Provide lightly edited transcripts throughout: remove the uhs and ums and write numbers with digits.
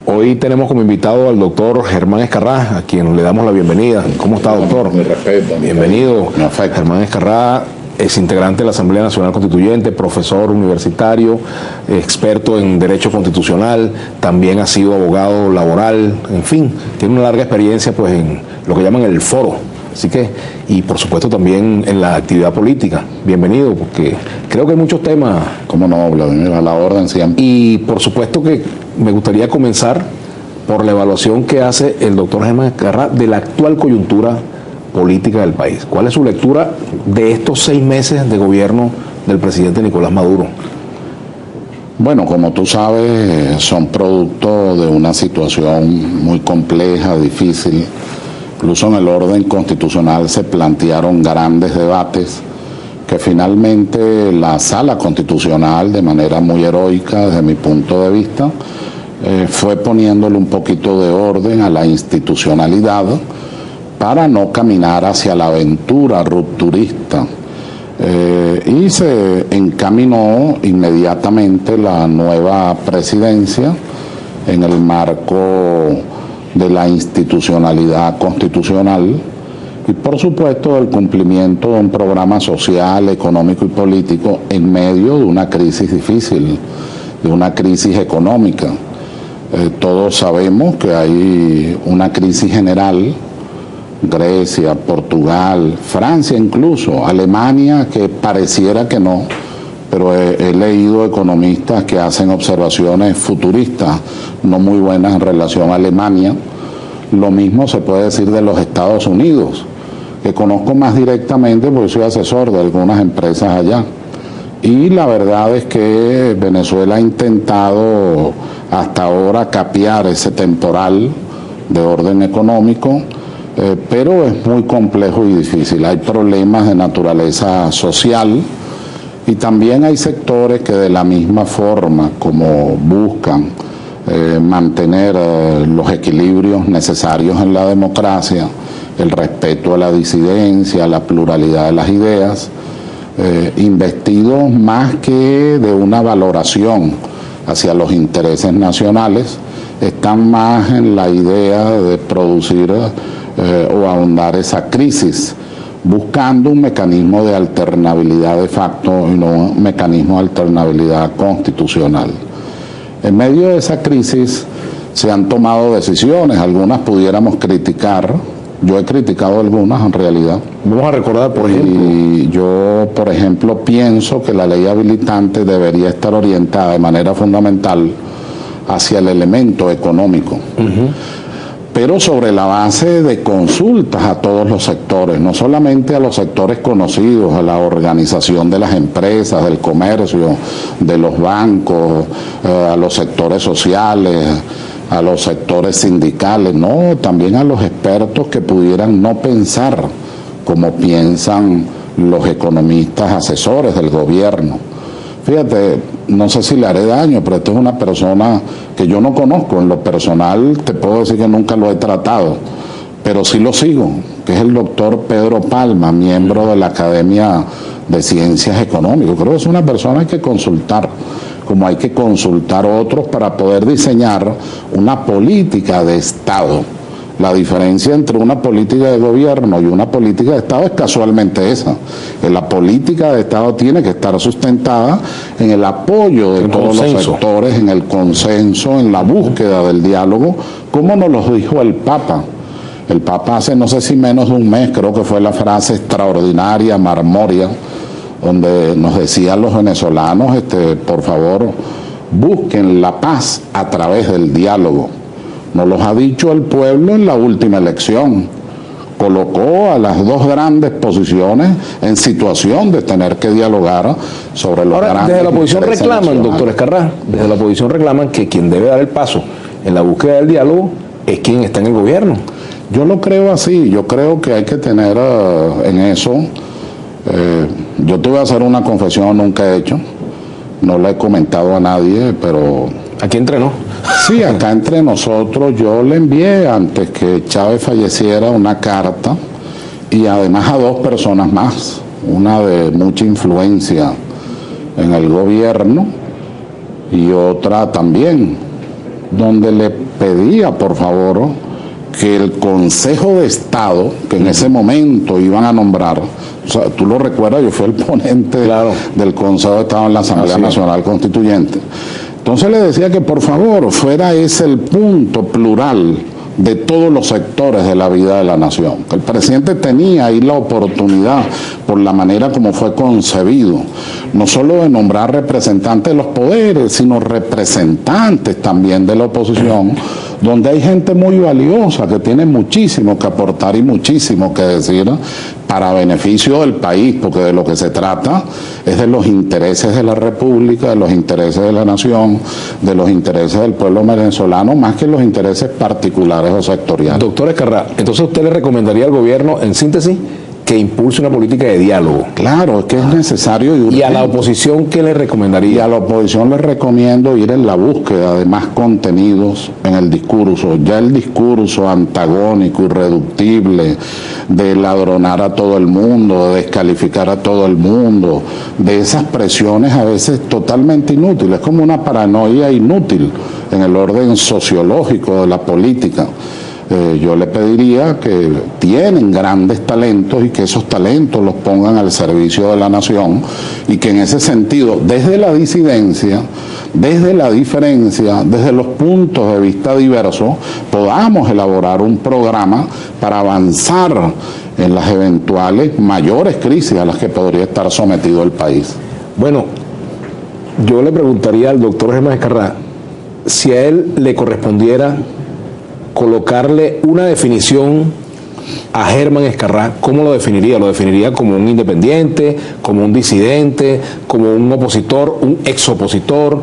Hoy tenemos como invitado al doctor Germán Escarrá, a quien le damos la bienvenida. ¿Cómo está, doctor? Mi respeto. Bienvenido. Germán Escarrá es integrante de la Asamblea Nacional Constituyente, profesor universitario, experto en Derecho Constitucional, también ha sido abogado laboral, en fin, tiene una larga experiencia pues en lo que llaman el foro. Así que, y por supuesto también en la actividad política. Bienvenido, porque creo que hay muchos temas. Cómo no, Vladimir, a la orden siempre. Y por supuesto que me gustaría comenzar por la evaluación que hace el doctor Germán Escarrá de la actual coyuntura política del país. ¿Cuál es su lectura de estos 6 meses de gobierno del presidente Nicolás Maduro? Bueno, como tú sabes, son producto de una situación muy compleja, difícil. Incluso en el orden constitucional se plantearon grandes debates que finalmente la Sala Constitucional, de manera muy heroica desde mi punto de vista, fue poniéndole un poquito de orden a la institucionalidad para no caminar hacia la aventura rupturista. Y se encaminó inmediatamente la nueva presidencia en el marco de la institucionalidad constitucional y por supuesto el cumplimiento de un programa social, económico y político en medio de una crisis difícil, de una crisis económica. Todos sabemos que hay una crisis general, Grecia, Portugal, Francia incluso, Alemania, que pareciera que no, pero he leído economistas que hacen observaciones futuristas no muy buenas en relación a Alemania. Lo mismo se puede decir de los Estados Unidos, que conozco más directamente porque soy asesor de algunas empresas allá. Y la verdad es que Venezuela ha intentado hasta ahora capear ese temporal de orden económico, pero es muy complejo y difícil. Hay problemas de naturaleza social y también hay sectores que de la misma forma como buscan mantener los equilibrios necesarios en la democracia, el respeto a la disidencia, a la pluralidad de las ideas, investidos más que de una valoración hacia los intereses nacionales, están más en la idea de producir o ahondar esa crisis, buscando un mecanismo de alternabilidad de facto y no un mecanismo de alternabilidad constitucional. En medio de esa crisis se han tomado decisiones, algunas pudiéramos criticar, yo he criticado algunas en realidad. Vamos a recordar, por ejemplo. Y yo, por ejemplo, pienso que la ley habilitante debería estar orientada de manera fundamental hacia el elemento económico. Pero sobre la base de consultas a todos los sectores, no solamente a los sectores conocidos, a la organización de las empresas, del comercio, de los bancos, a los sectores sociales, a los sectores sindicales, no, también a los expertos que pudieran no pensar como piensan los economistas asesores del gobierno. Fíjate, no sé si le haré daño, pero esta es una persona que yo no conozco en lo personal, te puedo decir que nunca lo he tratado, pero sí lo sigo, que es el doctor Pedro Palma, miembro de la Academia de Ciencias Económicas. Creo que es una persona que hay que consultar, como hay que consultar otros para poder diseñar una política de Estado. La diferencia entre una política de gobierno y una política de Estado es casualmente esa. Que la política de Estado tiene que estar sustentada en el apoyo de todos los sectores, en el consenso, en la búsqueda del diálogo, como nos lo dijo el Papa. El Papa hace no sé si menos de un mes, creo que fue la frase extraordinaria, marmoria, donde nos decía a los venezolanos, por favor, busquen la paz a través del diálogo. Nos los ha dicho el pueblo en la última elección. Colocó a las dos grandes posiciones en situación de tener que dialogar sobre los grandes. Desde la oposición reclaman, doctor Escarrá, desde la oposición reclaman que quien debe dar el paso en la búsqueda del diálogo es quien está en el gobierno. Yo lo creo así, yo creo que hay que tener en eso, yo te voy a hacer una confesión, nunca he hecho, no la he comentado a nadie, pero... ¿Aquí entrenó? Sí, acá entre nosotros yo le envié antes que Chávez falleciera una carta y además a 2 personas más, una de mucha influencia en el gobierno y otra también donde le pedía, por favor, que el Consejo de Estado, que en ese momento iban a nombrar, o sea, tú lo recuerdas, yo fui el ponente del Consejo de Estado en la Asamblea Nacional Constituyente. Entonces le decía que por favor fuera ese el punto plural de todos los sectores de la vida de la nación. El presidente tenía ahí la oportunidad, por la manera como fue concebido, no solo de nombrar representantes de los poderes, sino representantes también de la oposición, donde hay gente muy valiosa que tiene muchísimo que aportar y muchísimo que decir para beneficio del país, porque de lo que se trata es de los intereses de la República, de los intereses de la nación, de los intereses del pueblo venezolano, más que los intereses particulares o sectoriales. Doctor Ezcarrá, entonces usted le recomendaría al gobierno, en síntesis, que impulse una política de diálogo. Claro, es que es necesario. ¿Y a la oposición qué le recomendaría? Y a la oposición le recomiendo ir en la búsqueda de más contenidos en el discurso. Ya el discurso antagónico, irreductible, de ladronar a todo el mundo, de descalificar a todo el mundo, de esas presiones a veces totalmente inútiles, es como una paranoia inútil en el orden sociológico de la política. Yo le pediría que tienen grandes talentos y que esos talentos los pongan al servicio de la nación y que en ese sentido, desde la disidencia, desde la diferencia, desde los puntos de vista diversos, podamos elaborar un programa para avanzar en las eventuales mayores crisis a las que podría estar sometido el país. Bueno, yo le preguntaría al doctor Germán Ezcarrá si a él le correspondiera colocarle una definición a Germán Ezcarrá, ¿cómo lo definiría? ¿Lo definiría como un independiente, como un disidente, como un opositor, un exopositor,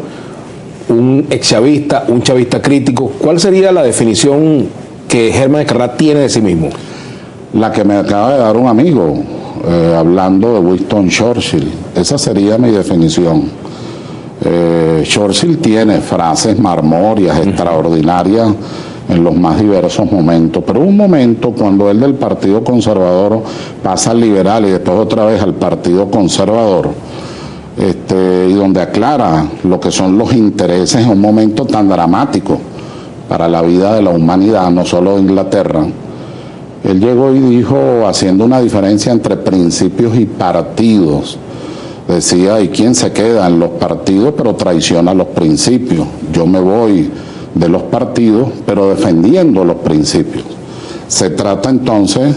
un exchavista, un chavista crítico? ¿Cuál sería la definición que Germán Ezcarrá tiene de sí mismo? La que me acaba de dar un amigo, hablando de Winston Churchill. Esa sería mi definición. Churchill tiene frases marmorias, extraordinarias, en los más diversos momentos, pero un momento cuando él del Partido Conservador pasa al liberal y después otra vez al Partido Conservador, y donde aclara lo que son los intereses en un momento tan dramático para la vida de la humanidad, no solo de Inglaterra. Él llegó y dijo, haciendo una diferencia entre principios y partidos, decía, ¿y quién se queda en los partidos pero traiciona los principios? Yo me voy de los partidos, pero defendiendo los principios. Se trata entonces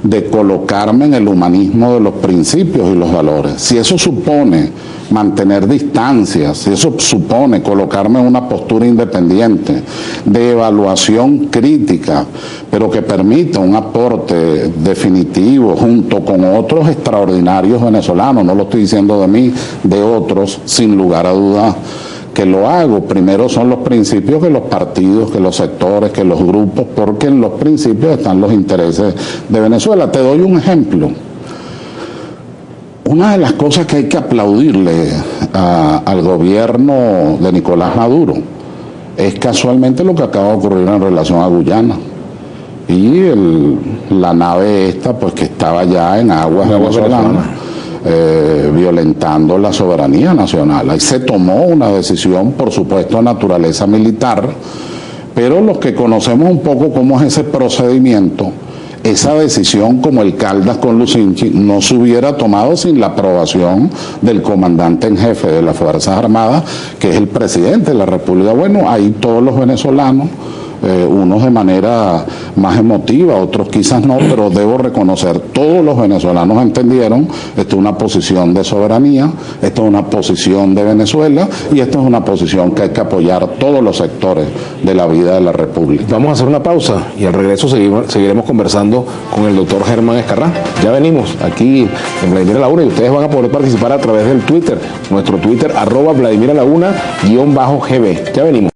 de colocarme en el humanismo de los principios y los valores. Si eso supone mantener distancias, si eso supone colocarme en una postura independiente, de evaluación crítica, pero que permita un aporte definitivo junto con otros extraordinarios venezolanos, no lo estoy diciendo de mí, de otros, sin lugar a dudas, que lo hago. Primero son los principios que los partidos, que los sectores, que los grupos, porque en los principios están los intereses de Venezuela. Te doy un ejemplo. Una de las cosas que hay que aplaudirle al gobierno de Nicolás Maduro es casualmente lo que acaba de ocurrir en relación a Guyana. Y la nave esta, pues que estaba ya en aguas venezolanas, violentando la soberanía nacional. Ahí se tomó una decisión, por supuesto, de naturaleza militar, pero los que conocemos un poco cómo es ese procedimiento, esa decisión, como el Caldas con Lucinchi, no se hubiera tomado sin la aprobación del comandante en jefe de las Fuerzas Armadas, que es el presidente de la República. Bueno, ahí todos los venezolanos, unos de manera más emotiva, otros quizás no, pero debo reconocer, todos los venezolanos entendieron, esta es una posición de soberanía, esta es una posición de Venezuela y esta es una posición que hay que apoyar todos los sectores de la vida de la República. Vamos a hacer una pausa y al regreso seguiremos conversando con el doctor Germán Ezcarrá. Ya venimos aquí en Vladimir a la Una y ustedes van a poder participar a través del Twitter, nuestro Twitter, @Vladimir a la Una _GB. Ya venimos.